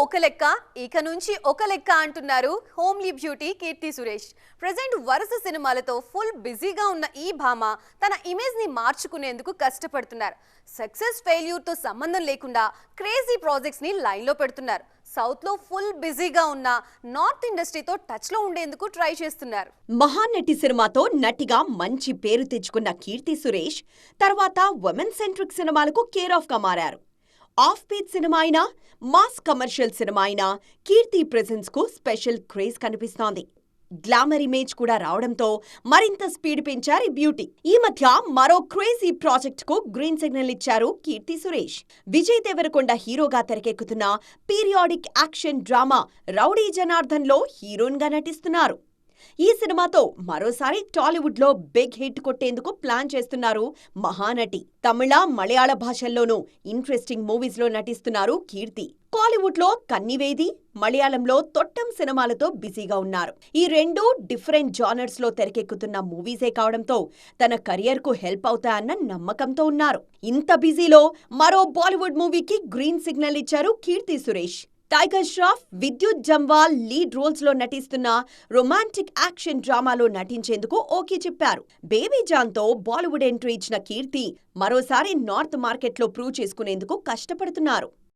ఒక లెక్క ఇక నుంచి ఒక లెక్క అంటున్నారు homely beauty Keerthy Suresh. Present వరుస సినిమాలతో ఫుల్ బిజీగా ఉన్న ఈ భామ తన ఇమేజ్ ని మార్చుకునేందుకు కష్టపడుతున్నారు. సక్సెస్ ఫెయిల్యూర్ తో సంబంధం లేకుండా క్రేజీ ప్రాజెక్ట్స్ ని లైన్ లో పెడుతున్నారు. సౌత్ లో ఫుల్ బిజీగా ఉన్న నార్త్ ఇండస్ట్రీతో టచ్ లో ఉండేందుకు ట్రై చేస్తున్నారు. మహానటి సినిమాతో నటిగా మంచి పేరు తెచ్చుకున్న కీర్తి సురేష్ తర్వాత ఉమెన్ సెంట్రిక్ సినిమాలకు కేర్ ఆఫ్ గా మారారు. ఆఫ్ బీట్ సినిమా అయినా, మాస్ కమర్షియల్ సినిమా అయినా కీర్తి ప్రెజెన్స్ కు స్పెషల్ క్రేజ్ కనిపిస్తోంది. గ్లామర్ ఇమేజ్ కూడా రావడంతో మరింత స్పీడ్ పెంచారు ఈ బ్యూటీ. ఈ మధ్య మరో క్రేజీ ప్రాజెక్ట్ కు గ్రీన్ సిగ్నల్ ఇచ్చారు కీర్తి సురేష్. విజయ్ దేవరకొండ హీరోగా తెరకెక్కుతున్న periodic action drama rowdy Janardhan లో హీరోయిన్ గా నటిస్తున్నారు. ఈ సినిమాతో మరోసారి టాలీవుడ్ లో బిగ్ హిట్ కొట్టేందుకు ప్లాన్ చేస్తున్నారు మహానటి. తమిళ, మలయాళ భాషల్లోనూ ఇంట్రెస్టింగ్ మూవీస్ లో నటిస్తున్నారు కీర్తి. కాలీవుడ్ లో కన్నివేది, మలయాళంలో తొట్టం సినిమాలతో బిజీగా ఉన్నారు. ఈ రెండు డిఫరెంట్ జానర్స్ లో తెరకెక్కుతున్న మూవీసే కావడంతో తన కెరియర్ కు హెల్ప్ అవుతాయన్న నమ్మకంతో ఉన్నారు. ఇంత బిజీలో మరో బాలీవుడ్ మూవీకి గ్రీన్ సిగ్నల్ ఇచ్చారు కీర్తి సురేష్. టైగర్ ష్రాఫ్, విద్యుత్ జంవాల్ లీడ్ రోల్స్ లో నటిస్తున్న రొమాంటిక్ యాక్షన్ డ్రామాలో నటించేందుకు ఓకే చెప్పారు. బేబీ జాన్ తో బాలీవుడ్ ఎంట్రీ ఇచ్చిన కీర్తి మరోసారి నార్త్ మార్కెట్లో ప్రూవ్ చేసుకునేందుకు కష్టపడుతున్నారు.